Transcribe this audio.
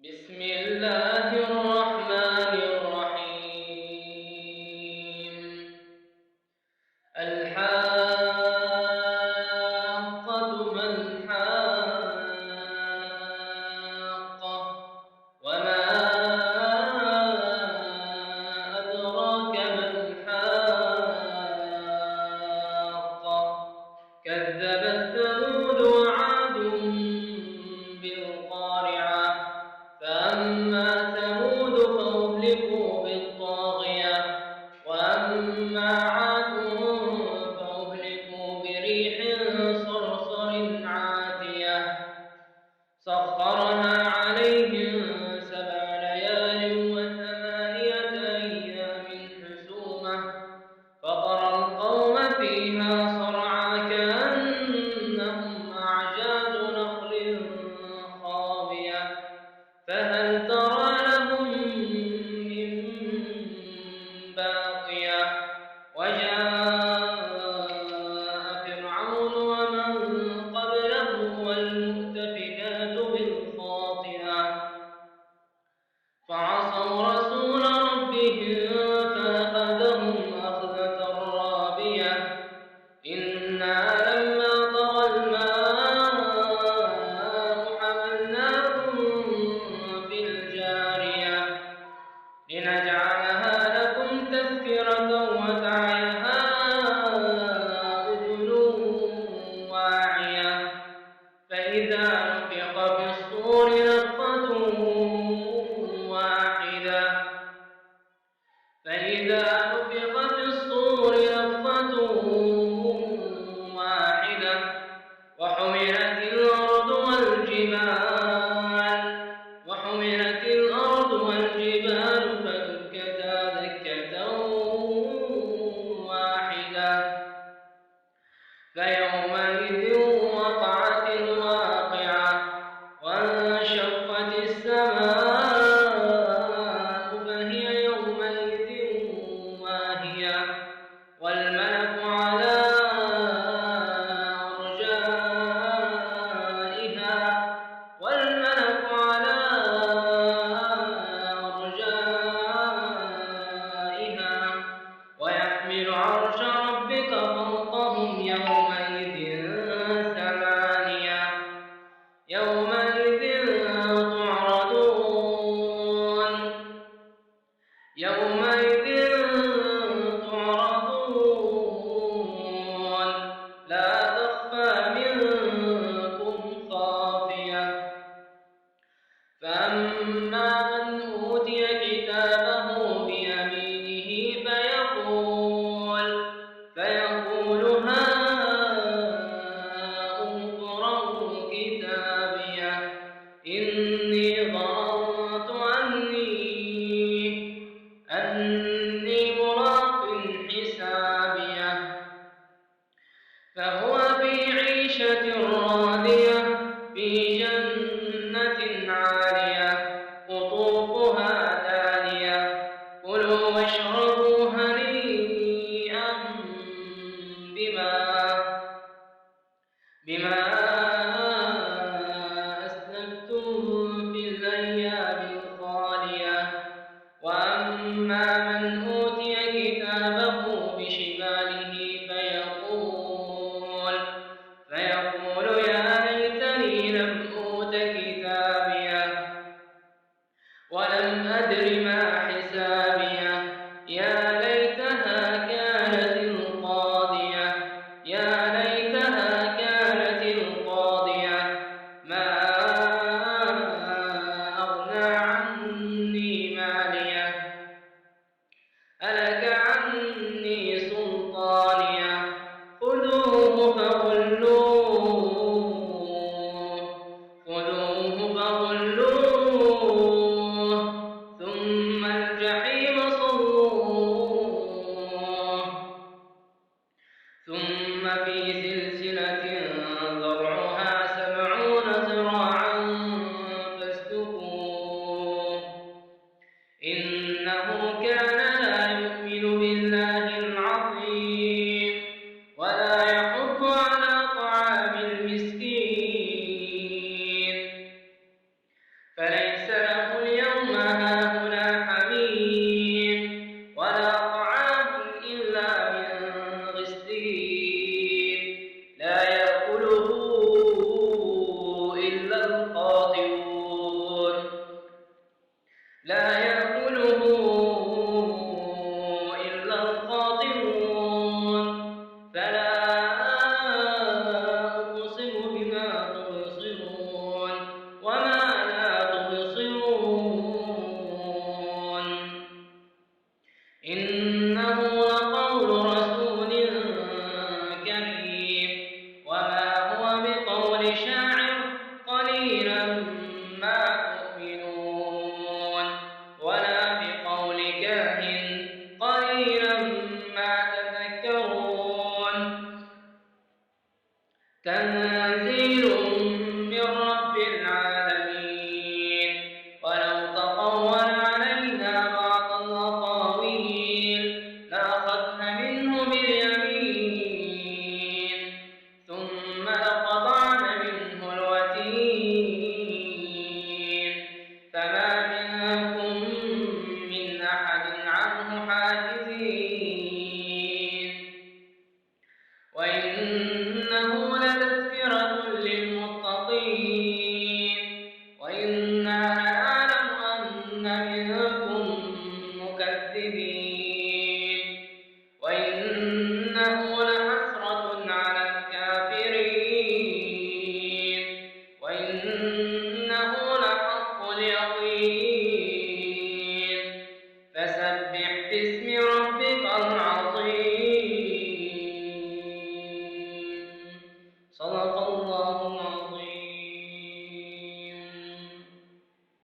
بسم الله الرحمن الرحيم. الحاقة ما الحاقة وما أدراك ما الحاقة كذبت ثمود وعاد بالقارعة فأما ثمود فأهلكوا بالطاغية وأما عاد فأهلكوا بريح صرصر عاتية سخرها عليهم 7 ليال و8 أيام حسومة فترى القوم فيها صرعى كأنهم أعجاز نخل خاوية فهل ترى لهم من باقية وجاء فرعون ومن قبله والمؤتفكات بالخاطئة فعصوا رسول ربهم فأخذهم أخذة رابية إنا لما طغى الماء حملناكم في الجارية لنجعلها لكم تذكرة وتعيها أذن واعية فإذا نفخ في الصور نفخة واحدة وحملت الأرض والجبال فدكتا دكة واحدة فيومئذ وقعت الواقعة وانشقت السماء فهي يومئذ واهية والملك على أرجائها ويحمل عرش ربك فوقهم يومئذ ثمانية يومئذ تعرضون لا تخفى منكم خافية فأما من أوتي كتابه بيمينه فيقول هاؤم اقرءوا كتابيه إني ظننت أني ملاق حسابيه فهو في عيشة راضية في جنة عالية قطوفها دانية كلوا واشربوا هنيئا بما أسلفتم في الأيام الخالية وأما من أوتي كتابه بشماله فيقول يا ليتني لم أوت كتابيه ولم أدر ما حسابيه يا ليتها كانت القاضية ما أغنى عني ماليه هلك عني سلطانيه خذوه فغلوه ليس له اليوم هاهنا حميم ولا طعام إلا من غسلين لا يأكله إلا الخاطئون فلا أقسم بما تبصرون وما لا تبصرون إنه لقول رسول كريم وما هو بقول شاعر قليلا ما تؤمنون ولا بقول كاهن قليلا ما تذكرون تنزيل من رب العالمين ولو تقول علينا بعض الأقاويل لأخذنا منه باليمين ثم لقطعنا منه الوتين فما منكم من أحد عنه حاجزين وإنه لتذكرة للمتقين وإنا لنعلم أن منكم مكذبين وإنه لحسرة على الكافرين وإنه لحق اليقين